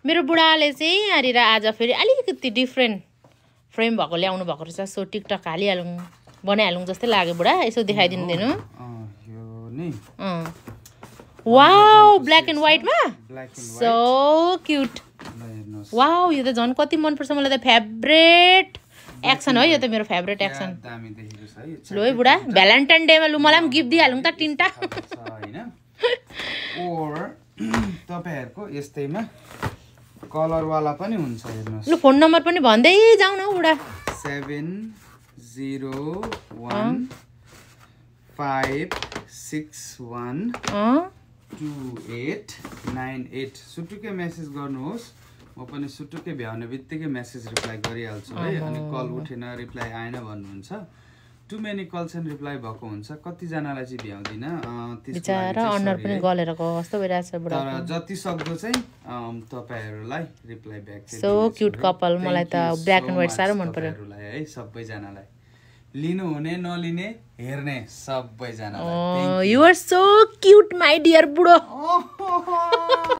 मेरो बुढाले चाहिँ यहाँनिर आज फेरि अलिकति डिफ्रेन्ट फ्रेम भएको ल्याउनु भएको रहेछ सो टिकटक हालिहालौँ बनाइहालौँ जस्तै लाग्यो बुढा यसो देखाइदिनु दिनु वाउ ब्ल्याक एन्ड व्हाइटमा सो क्युट वाउ यो त झन् कति मनपर्छ मलाई त फेभरेट एक्सन हो यो त मेरो फेभरेट एक्सन लु है बुढा भ्यालेन्टाइन डेमा लु मलाई पनि गिफ्ट दिइहालौँ त तिनटा तपाईहरुको यस्तैमा कलर वाला पनि हुन्छ हेर्नुस् लु फोन नम्बर पनि भन्दै जाऊ न बुढा 7015612898 सुटुकै मेसेज गर्नुहोस् म पनि सुटुकै भ्याउने बित्तिकै मेसेज रिप्लाई गरिहाल्छु है अनि कल उठेन रिप्लाई आएन भन्नुहुन्छ too many calls and reply भएको हुन्छ कति जनालाई चाहिँ भ्याउँदिन बिचारा अनुहार पनि गलेर कस्तो भइरहेछ बुढा तर जति सक्दो चाहिँ तपाईहरुलाई रिप्लाई ब्याक चाहिँ सो क्यूट कपल मलाई त ब्ल्याक एन्ड व्हाइट साह्रो मन पर्यो है सबैजनालाई लिनु हुने नलिने हेर्ने सबैजनालाई you are so cute my dear बुढो